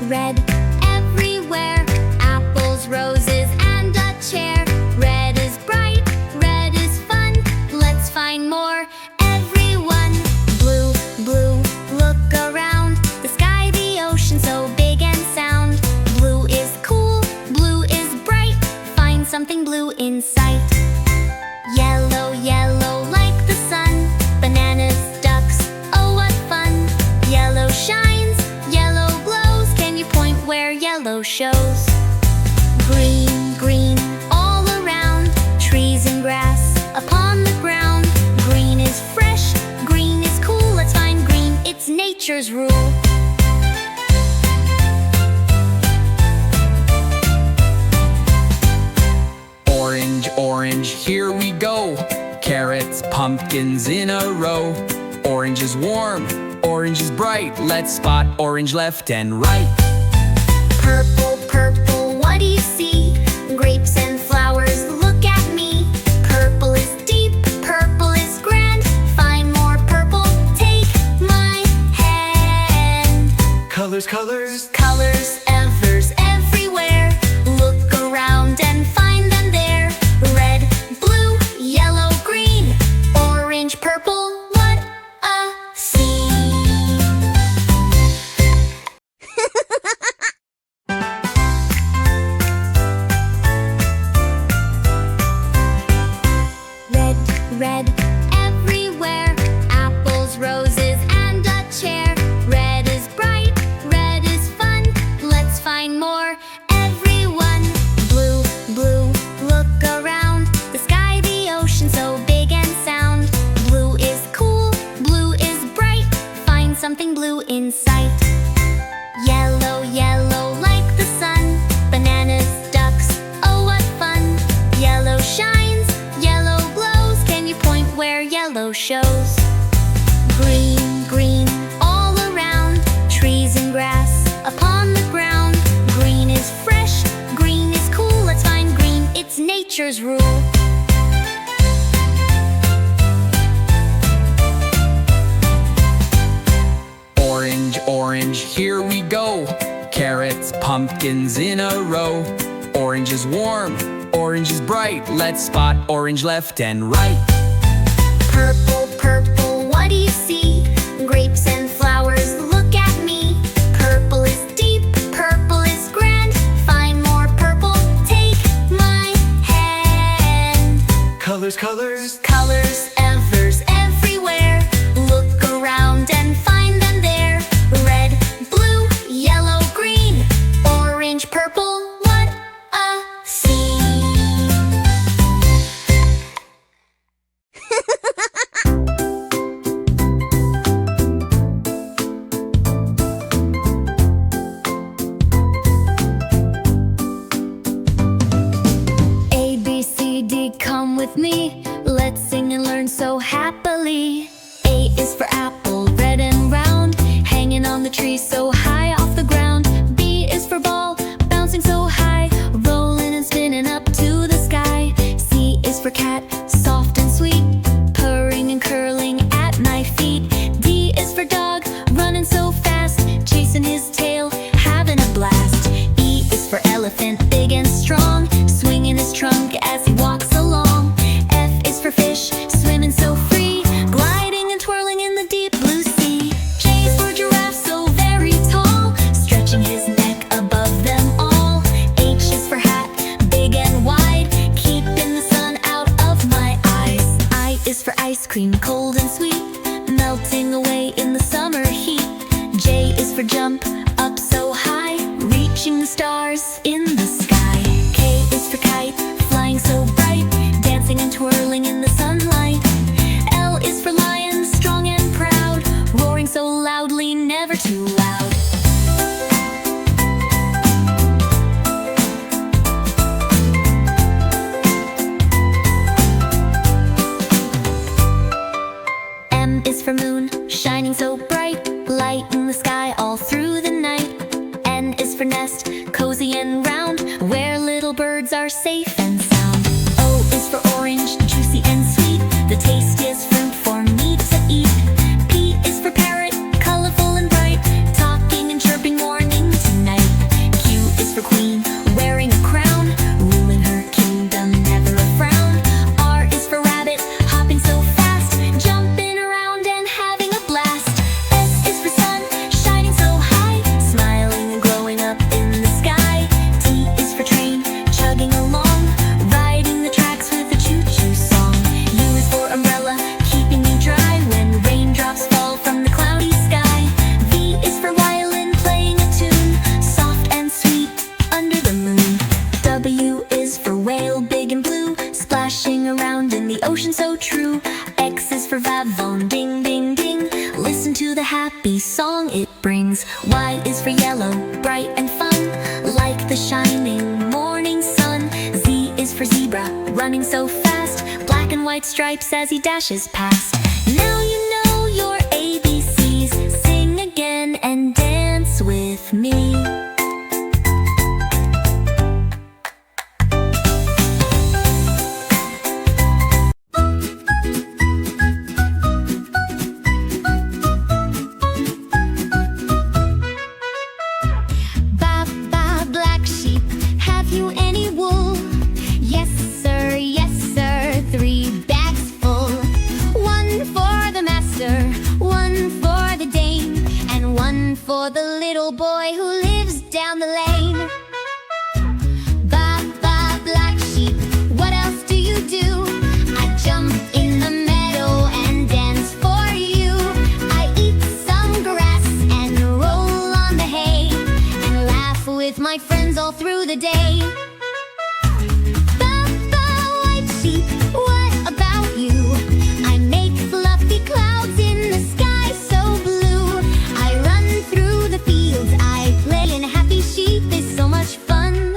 red everywhere. Apples, roses, and a chair. Red is bright, red is fun. Let's find more. Everyone. Blue, blue, look around. The sky, the ocean, so big and sound. Blue is cool, blue is bright. Find something blue in sight. Yellow, yellow like the sun. Bananas, ducks, oh what fun. Yellow shines, yellow glows. Can you point where yellow shows? Green, green, all around. Trees and grass upon the ground. Green is fresh, green is cool. Let's find green, it's nature's rule. Orange, orange, here we go. Carrots, pumpkins in a row. Orange is warm, orange is bright. Let's spot orange left and right. Purple, purple, what do you see? Grapes and flowers, look at me. Purple is deep, purple is grand. Find more purple, take my hand. Colors, colors, Colors, evers, everywhere. Look around and find them there. Red, blue, yellow, green. Orange, purple, what a scene. Red, red, everywhere. Apples, roses, and a chair. Red is bright, red is fun. Let's find more. Everyone. Blue, blue, look around. The sky, the ocean, so big and sound. Blue is cool, blue is bright. Find something blue in sight. Yellow, yellow like the sun. Bananas, ducks, oh what fun. Yellow shines, yellow glows. Can you point where yellow shows? Green, green, all around. Trees and grass upon the ground. Green is fresh, green is cool. Let's find green, it's nature's rule. orange, orange, here we go. Carrots, pumpkins in a row. Orange is warm, orange is bright. Let's spot orange left and right. Purple, purple, what do you see? Grapes and flowers, look at me. Purple is deep, purple is grand. Find more purple, take my hand. Colors, colors, Colors, evers, everywhere. Look around and find them there. Red, blue, yellow, green. Orange, purple, what a scene. A, B, C, D, come with me. Let's sing and learn so happily. A is for apple, red and round, hanging on the tree so high off the ground. B is for ball, bouncing so high, rolling and spinning up to the sky. C is for cat, soft and sweet, purring and curling at my feet. D is for dog, running so fast, chasing his tail, having a blast. E is for elephant, big and strong, swinging his trunk as he walks along. F is for fish, swimming so free, gliding and twirling in the deep blue sea. J is for giraffe, so very tall, stretching his neck above them all. H is for hat, big and wide, keeping the sun out of my eyes. I is for ice cream, cold and sweet, melting away in the summer heat. J is for jump, up so high, reaching the stars in the sky. K is for kite, flying so bright, dancing and twirling in the sunlight. L is for lion, strong and proud, roaring so loudly, never too loud. M is for moon, shining so bright, lighting the sky all through the night. N is for nest, cozy and round, where little birds are safe and sound. O is for orange, juicy and sweet, the tastiest fruit for me to eat. P is for parrot, colorful and bright, talking and chirping morning to night. to the happy song it brings. Y is for yellow, bright and fun, like the shining morning sun. Z is for zebra, running so fast, black and white stripes as he dashes past. Now you know your ABCs, sing again and dance with me. For the little boy who lives down the lane. Ba, ba, black sheep, what else do you do? I jump in the meadow and dance for you. I eat some grass and roll on the hay, and laugh with my friends all through the day. Ba, ba, white sheep, what about you? I make fluffy clouds in the sky so blue. I run through the fields, I play, and happy sheep is so much fun.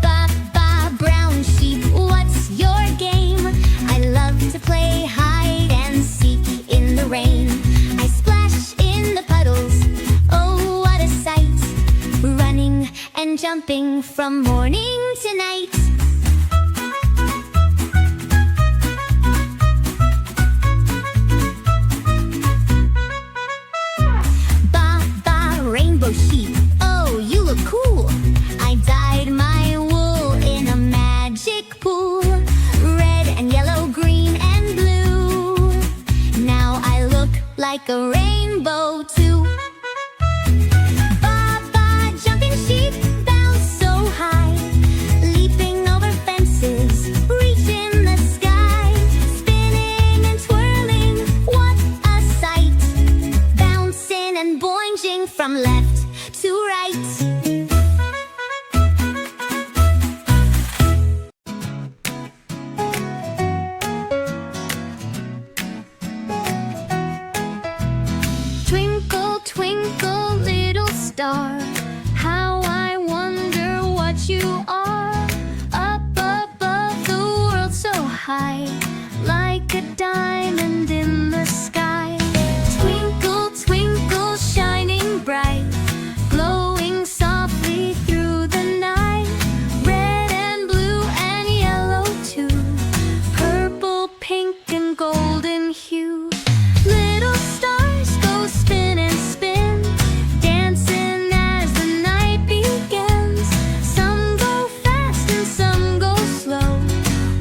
Ba, ba, brown sheep, what's your game? I love to play hide and seek in the rain. I splash in the puddles, oh what a sight, running and jumping from morning to night. Sheep, oh, you look cool. I dyed my wool in a magic pool, red and yellow, green and blue. Now I look like a rainbow too. Ba, ba, jumping sheep, bounce so high, leaping over fences, reaching the sky, spinning and twirling, what a sight, bouncing and boinging from left to right. Twinkle, twinkle, little star, how I wonder what you are. Up above the world so high, like a diamond in the sky. Twinkle, twinkle, shining bright, glowing softly through the night. Red and blue and yellow too, purple, pink and golden hue. Little stars go spin and spin, dancing as the night begins. Some go fast and some go slow,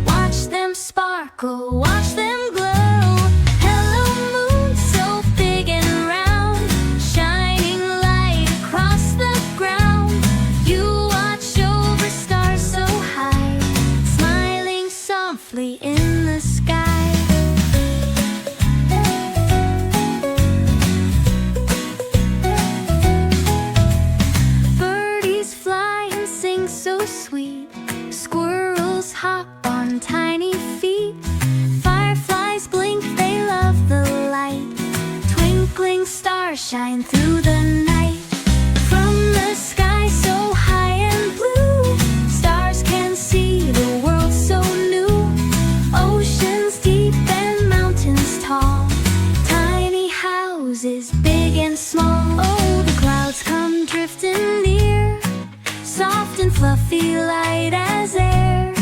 watch them sparkle, watch them glow. Hello moon, so big and round, shining light across the ground. You watch over stars so high, smiling softly in the sky. Birdies fly and sing so sweet, squirrels hop on tiny feet, fireflies blink, they love the light, twinkling stars shine through the night. From the sky so high and blue, stars can see the world so new. Oceans deep and mountains tall, tiny houses big and small. Oh, the clouds come drifting near, soft and fluffy, light as air.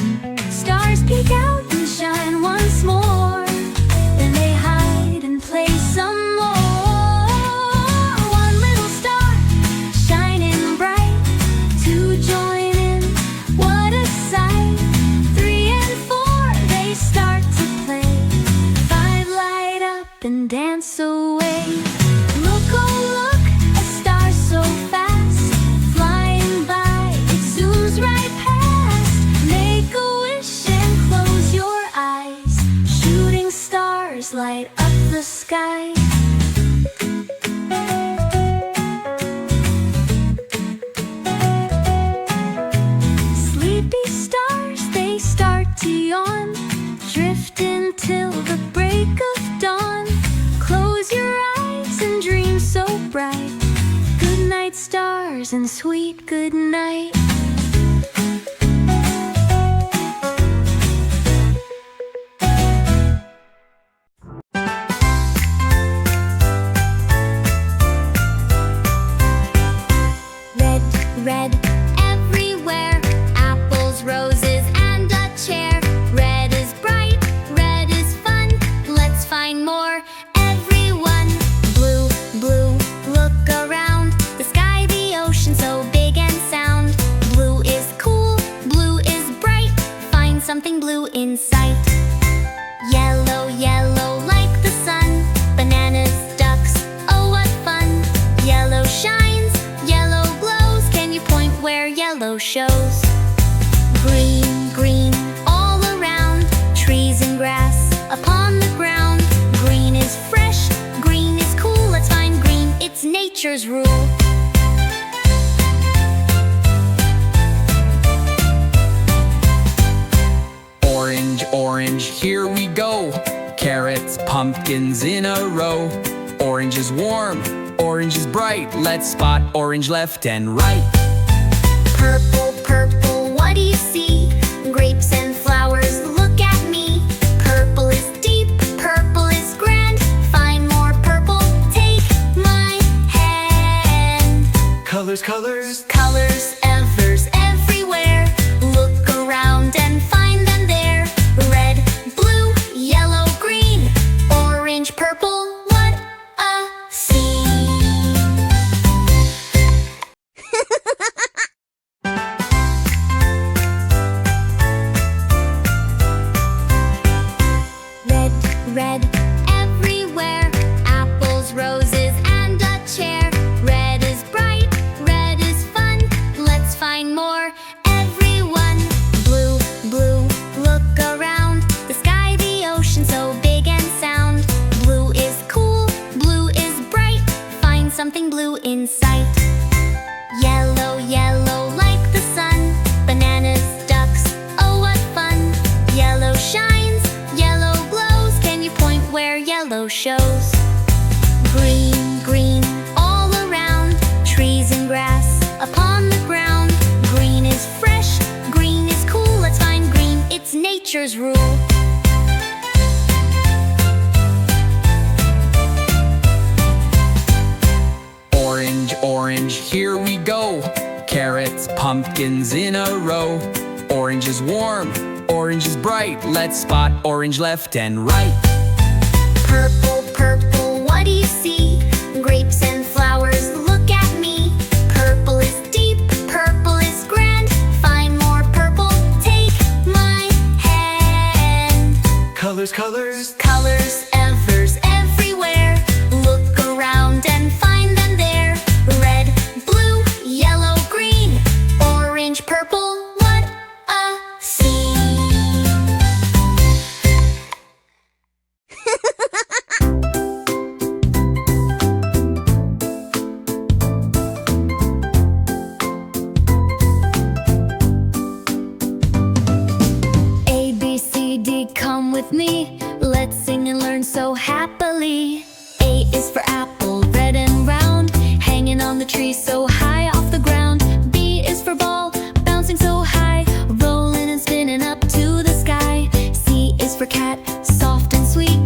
Stars peek out and shine once more, then they hide and play some more. One little star shining bright, two join in, what a sight. Three and four, they start to play, five light up and dance away. Look, oh look, a star so fast, flying by, it zooms right past. Make a wish and close your eyes, shooting stars light up the sky. Sleepy stars, they start to yawn, drifting till the break of stars and sweet good night. Red, red, everywhere. Apples, roses, and a chair. Red is bright, red is fun. Let's find more. Everyone. Blue, blue, look around. The sky, the ocean, so big and sound. Blue is cool, blue is bright. Find something blue in sight. Yellow, yellow, like the sun. Bananas, ducks, oh what fun. Yellow shines, yellow glows. Can you point where yellow shows? Green, green, all around. Trees and grass upon the ground. Green is fresh, green is cool. Let's find green, it's nature's rule. Orange, orange, here we go. Carrots, pumpkins in a row. Orange is warm, orange is bright. Let's spot orange left and right. Purple, purple, what do you see? Grapes and flowers, look at me. Purple is deep, purple is grand. Find more purple, take my hand. Colors, colors, Colors, evers, everywhere. Look around and find them there. Red, blue, yellow, green. Orange, purple, what a scene. Red, red, everywhere. Apples, roses, and a chair. Red is bright, red is fun. Let's find more. Everyone. Blue, blue, look around. The sky, the ocean, so big and sound. Blue is cool, blue is bright. Find something blue in sight. Yellow, yellow, like the sun. Bananas, ducks, oh what fun. Yellow shines, yellow glows. Can you point where yellow shows? Green, green, all around. Trees and grass upon the ground. Green is fresh, green is cool. Let's find green, it's nature's rule. orange, orange, here we go. Carrots, pumpkins in a row. Orange is warm, orange is bright. Let's spot orange left and right. Purple, purple, what do you see? Grapes and flowers, look at me. Purple is deep, purple is grand. Find more purple, take my hand. Colors, colors, Colors, evers, everywhere. Look around and find them there. Red, blue, yellow, green. Orange, purple, what a scene. A, B, C, D, come with me. Let's sing and learn so happily. A is for apple, red and round, hanging on the tree so high off the ground. B is for ball, bouncing so high, rolling and spinning up to the sky. C is for cat, soft and sweet,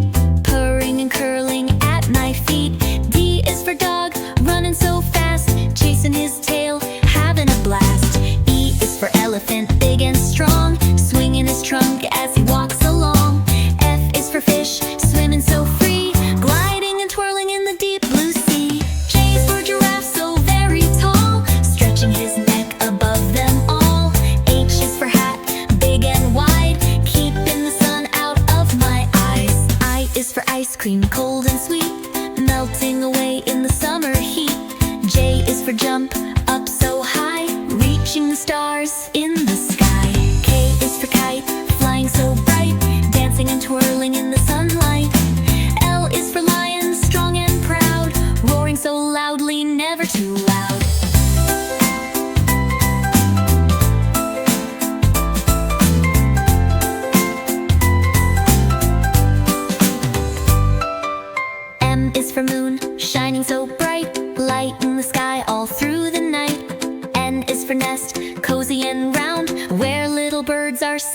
purring and curling at my feet. D is for dog, running so fast, chasing his tail, having a blast. E is for elephant, big and strong, swinging his trunk as he walks along. F is for fish, swimming so free, gliding and twirling in the deep blue sea. J is for giraffe, so very tall, stretching his neck above them all. H is for hat, big and wide, keeping the sun out of my eyes. I is for ice cream, cold and sweet, melting away in the summer heat. J is for jump, up so high, reaching the stars in the sky. K is for kite, flying so bright, dancing and twirling in the sunlight. L is for lion, strong and proud, roaring so loudly, never too loud. M is for moon, shining so bright, lighting the sky all through the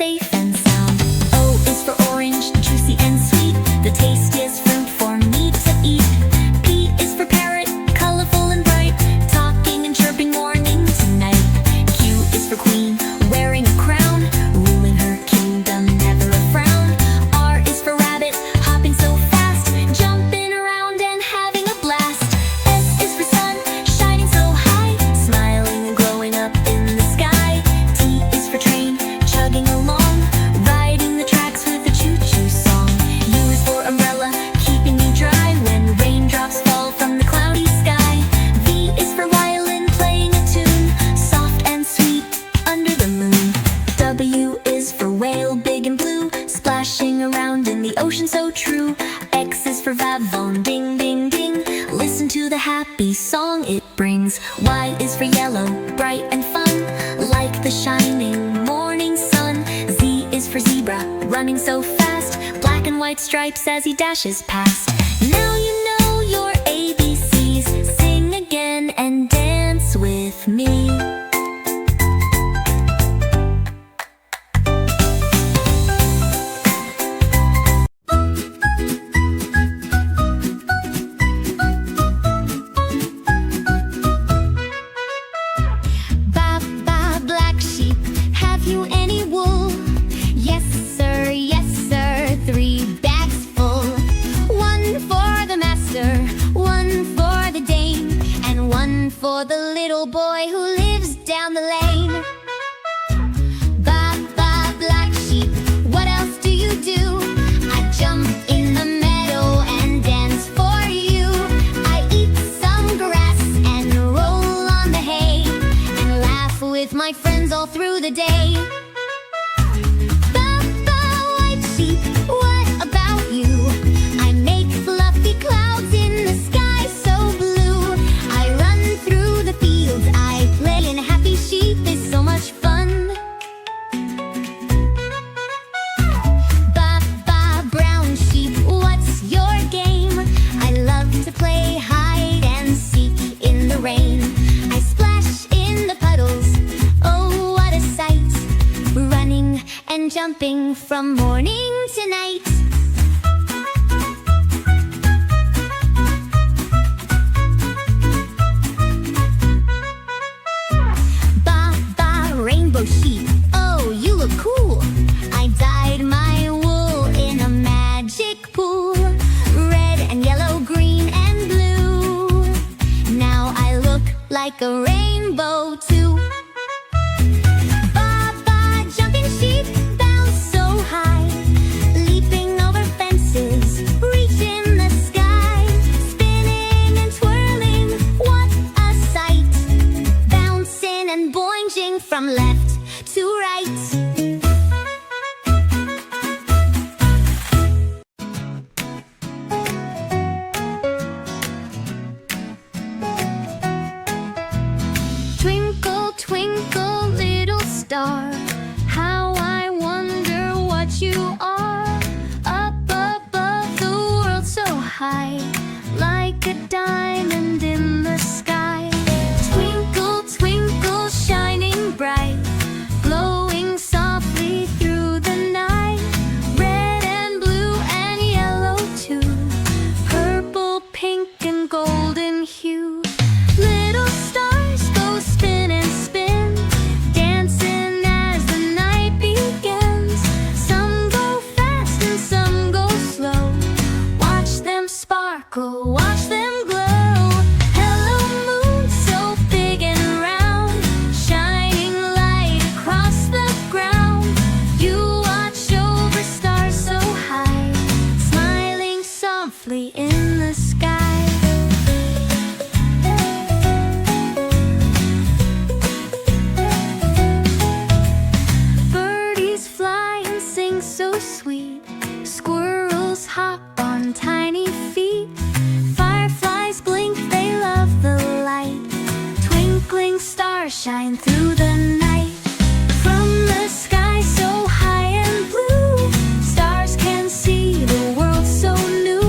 safe and sound. O is for orange, juicy and sweet, the tastiest fruit for me to eat. P is for parrot, colorful and bright, talking and chirping morning to night. Q is for queen, wearing a crown, ruling her kingdom, never a frown. R is for rabbit, hopping so fast, jumping around and having a blast. S is for sun, shining so high, smiling and glowing up in the sky. T is for train, chugging along, riding the tracks with a choo-choo song. U is for umbrella, keeping me dry when raindrops fall from the cloudy sky. V is for violin, playing a tune, soft and sweet under the moon. W is for whale, big and blue, splashing around in the ocean so true. X is for vavon, ding ding ding, listen to the happy song it brings. Y is for yellow, bright and fun, like the shining morning sun. Z is for zebra, running so fast, black and white stripes as he dashes past. Now you know your ABCs, sing again and dance with me. Ba ba black sheep, have you any wool? Yes sir, 3 bags full. One for the master, one for the dame, and one for the little boy who lives down the lane. Ba ba black sheep, what else do you do? I jump in the meadow and dance for you. I eat some grass and roll on the hay, and laugh with my friends all through the day. Ba ba white sheep, what about you? I make fluffy clouds in the sky so blue. I run through the fields, I play, and happy sheep is so much fun. Ba ba brown sheep, what's your game? I love to play hide and seek in the rain. I splash in the puddles, oh what a sight, running and jumping from morning to night. Ba ba rainbow sheep, oh you look cool. I dyed my wool in a magic pool, red and yellow, green and blue. Now I look like a rainbow too. Ba ba jumping sheep, bounce so high, leaping over fences, reaching the sky, spinning and twirling, what a sight, bouncing and boinging from left to right. Twinkle, twinkle, little star, how I wonder what you are. Up above the world so high, like a diamond in the sky. Twinkle, twinkle, shining bright, glowing softly through the night. Red and blue and yellow too, purple, pink and golden hue. Little stars go spin and spin, dancing as the night begins. Some go fast and some go slow, watch them sparkle, watch them glow. Hello moon, so big and round, shining light across the ground. You watch over stars so high, smiling softly in the sky. Birdies fly and sing so sweet, squirrels hop on tiny feet, fireflies blink, they love the light, twinkling stars shine through the night. From the sky so high and blue, stars can see the world so new.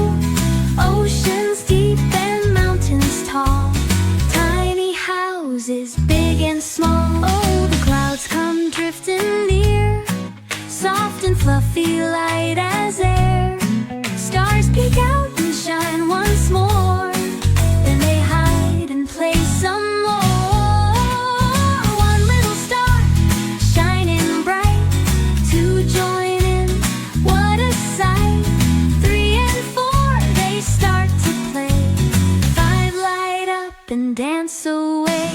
peek out and shine once more. Then they hide and play some more. One little star shining bright, two join in, what a sight. Three and four, they start to play. Five light up and dance away.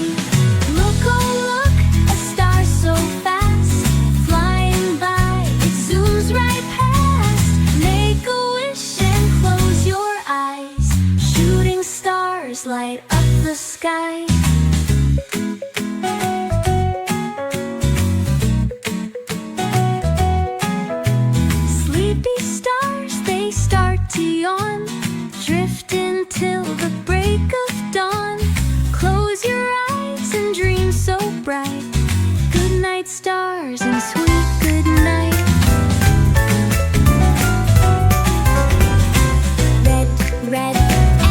Look, oh look, a star so fast, flying by, it zooms right past. Make a wish and close your eyes. Shooting stars light up the sky. Sleepy stars, they start to yawn, drifting till the break of dawn. Close your eyes and dream so bright. Good night, stars, and sweet good night. Red, red,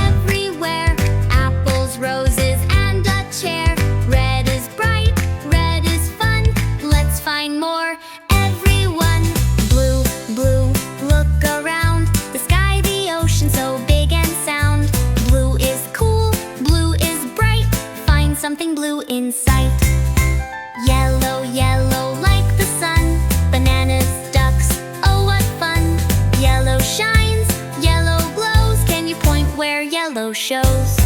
everywhere. Apples, roses, and a chair. Red is bright, red is fun. Let's find more. Everyone. Blue, blue, look around. The sky, the ocean, so big and sound. Blue is cool, blue is bright. Find something blue in sight. Yellow, yellow, like the sun. Bananas, ducks, oh what fun. Yellow shines, yellow glows. Can you point where yellow shows?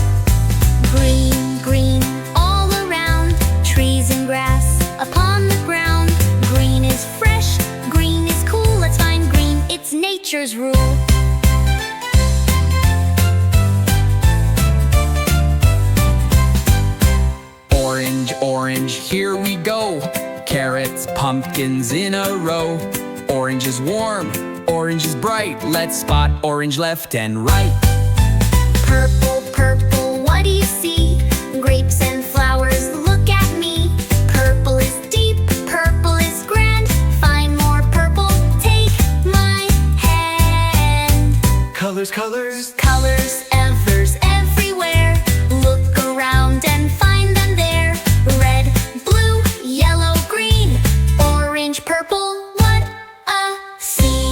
Green, green, all around. Trees and grass upon the ground. Green is fresh, green is cool. Let's find green, it's nature's rule. Orange, orange, here we go. Carrots, pumpkins in a row. Orange is warm, orange is bright. Let's spot orange left and right. Purple, purple, what do you see? Grapes and flowers, look at me. Purple is deep, purple is grand. Find more purple, take my hand. Colors, colors, Colors, evers, everywhere. Look around and find them there. Red, blue, yellow, green, orange, purple, what a scene.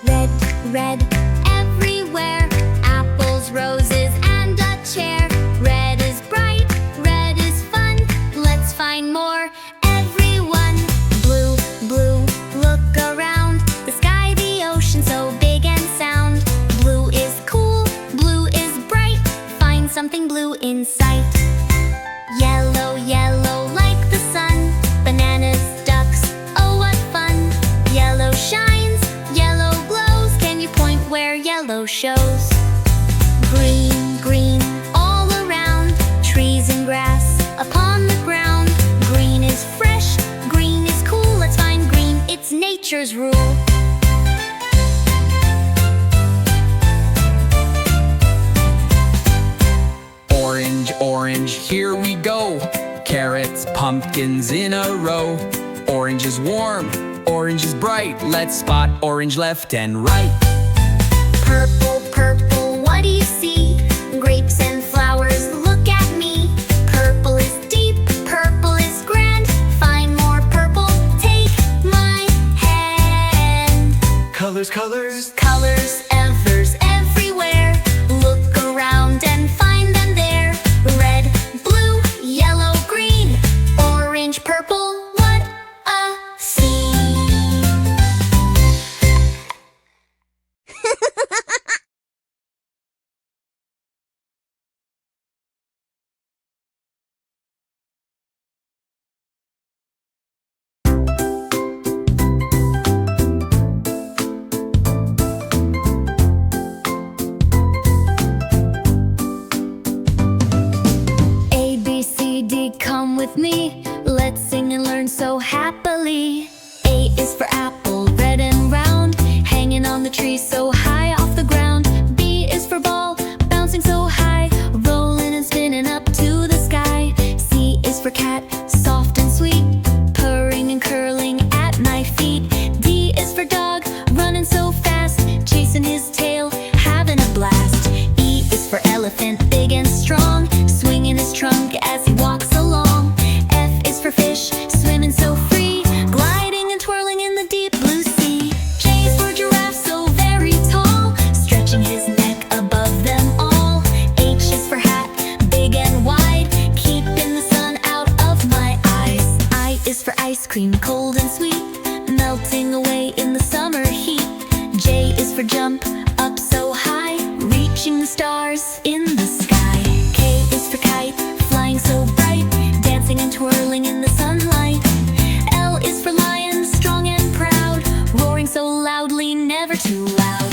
Red, red, everywhere. Apples, roses, and a chair. Red is bright, red is fun. Let's find more. Everyone. Blue, blue, look around. The sky, the ocean, so big and sound. Blue is cool, blue is bright. Find something blue in sight. Yellow, yellow, like the sun. Bananas, ducks, oh what fun. Yellow shines, yellow glows. Can you point where yellow shows? Green, green, all around. Trees and grass upon the ground. Green is fresh, green is cool. Let's find green, it's nature's rule. orange, orange, here we go. Carrots, pumpkins in a row. Orange is warm, orange is bright. Let's spot orange left and right. Purple, purple, what do you see? Grapes and flowers, look at me. Purple is deep, purple is grand. Find more purple, take my hand. Colors, colors, Colors, evers, everywhere. Look around and find them there. Red, blue, yellow, green, orange, purple, what a scene. A, B, C, D, come with me. Let's sing and learn so happily. A is for apple, red and round, hanging on the tree so high off the ground. B is for ball, bouncing so high, rolling and spinning up to the sky. C is for cat, soft and sweet, purring and curling at my feet. D is for dog, running so fast, chasing his tail, having a blast. E is for elephant, big and strong, swinging his trunk as he walks along. F is for fish, swimming so free, gliding and twirling in the deep blue sea. J is for giraffe, so very tall, stretching his neck above them all. H is for hat, big and wide, keeping the sun out of my eyes. I is for ice cream, cold and sweet, melting away in the summer heat. J is for jump, up so high, reaching the stars in the sky. K is for kite, flying so bright, dancing and twirling in the sunlight. L is for lion, strong and proud, roaring so loudly, never too loud.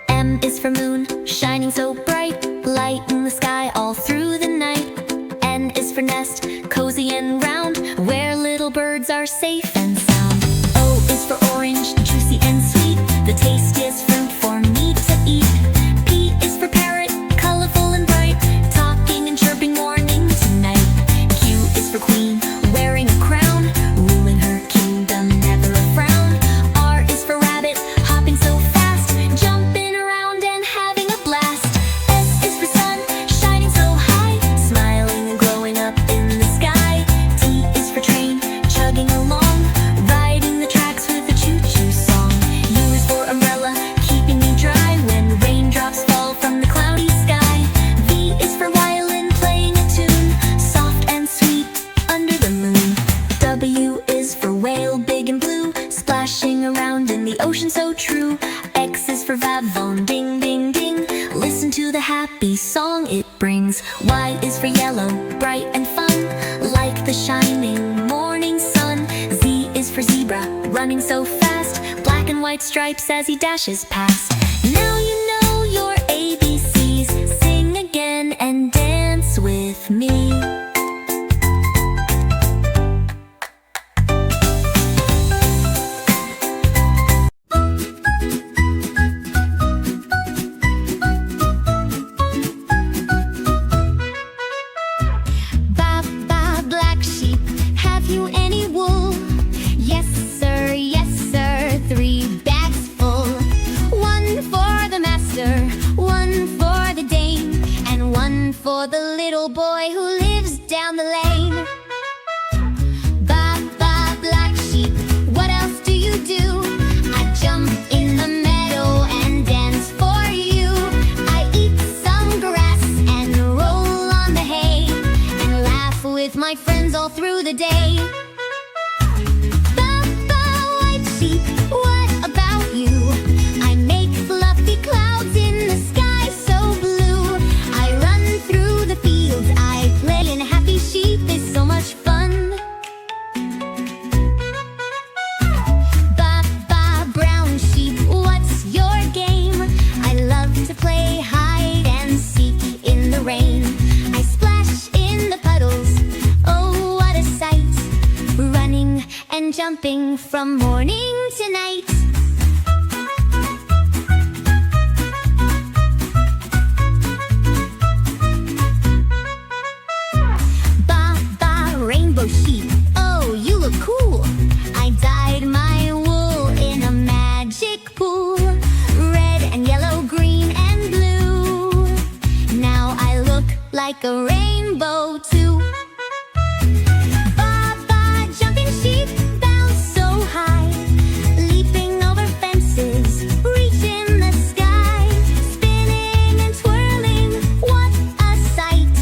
M is for moon, shining so bright, lighting the sky all through the night. N is for nest, cozy and round, where little birds are safe and sound. O is for orange, juicy and sweet, the tastiest fruit for me to eat. P is for parrot, colorful and bright, talking and chirping morning to night. Q is for queen, wearing a crown, ruling her kingdom, never a frown. R is for rabbit, hopping so fast, jumping around and having a blast. S is for sun, shining so high, smiling and glowing up in the sky. T is for train, chugging along, riding the tracks with a choo-choo song. U is for umbrella, keeping me dry when raindrops fall from the cloudy sky. V is for violin, playing a tune, soft and sweet under the moon. W is for whale, big and blue, splashing around in the ocean so true. X is for vavon, ding ding ding, listen to the happy song it brings. Y is for yellow, bright and fun, like the shining morning sun. Z is for zebra, running so fast, black and white stripes as he dashes past. Now you know your ABCs, sing again and dance with me. Ba ba black sheep, have you any wool? Yes sir, 3 bags full. One for the master, one for the dame, and one for the little boy who lives down the lane. Ba ba black sheep, what else do you do? I jump in the meadow and dance for you. I eat some grass and roll on the hay, and laugh with my friends all through the day. Ba ba white sheep, what about you? I make fluffy clouds in the sky so blue. I run through the fields, I play, and happy sheep is so much fun. Ba ba brown sheep, what's your game? I love to play hide and seek in the rain. I splash in the puddles, oh what a sight, running and jumping from morning to night. Ba ba rainbow sheep, oh you look cool. I dyed my wool in a magic pool, red and yellow, green and blue. Now I look like a rainbow too. Ba ba jumping sheep, bounce so high, leaping over fences, reaching the sky, spinning and twirling, what a sight,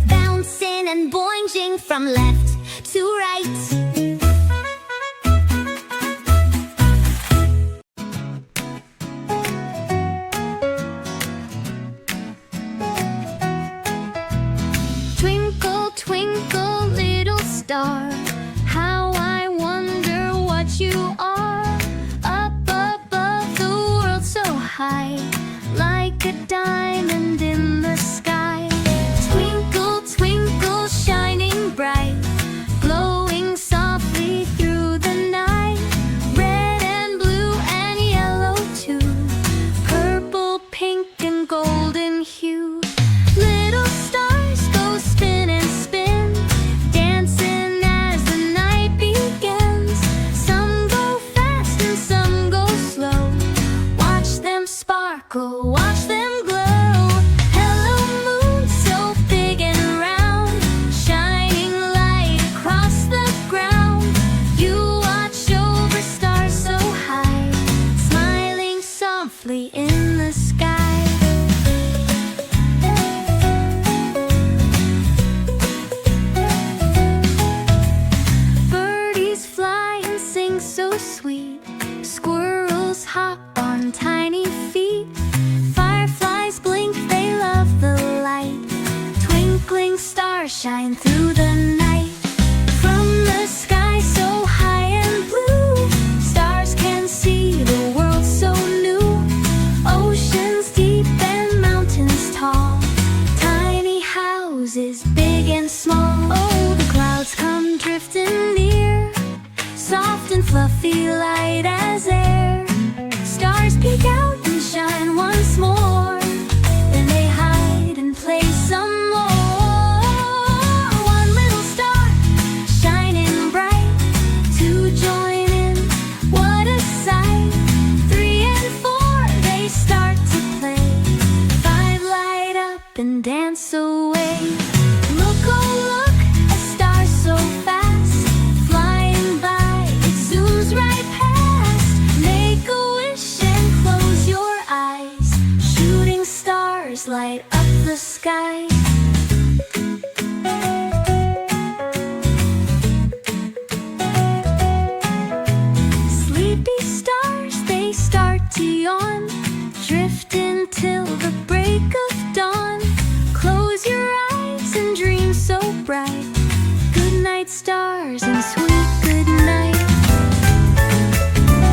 bouncing and boinging from left to right. Twinkle, twinkle, little star, how I wonder what you are. Up above the world so high, like a diamond in the sky. Twinkle, twinkle, shining bright, glowing softly through the night. Red and blue and yellow too, purple, pink and golden hue. Little stars go spin and spin, dancing as the night begins. Some so sweet. Squirrels hop on tiny feet. Fireflies blink, they love the light. Twinkling stars shine through the night. From the sky so high and blue, stars can see the world so new. Oceans deep and mountains tall, tiny houses big and small. Oh, the clouds come drifting near, soft and fluffy, light as air. Stars peek out and shine once more, then they hide and play some more. One little star shining bright, two join in, what a sight. Three and four, they start to play. Five light up and dance away. Look, oh look, a star so fast, flying by, it zooms right past. Make a wish and close your eyes, shooting stars light up the sky.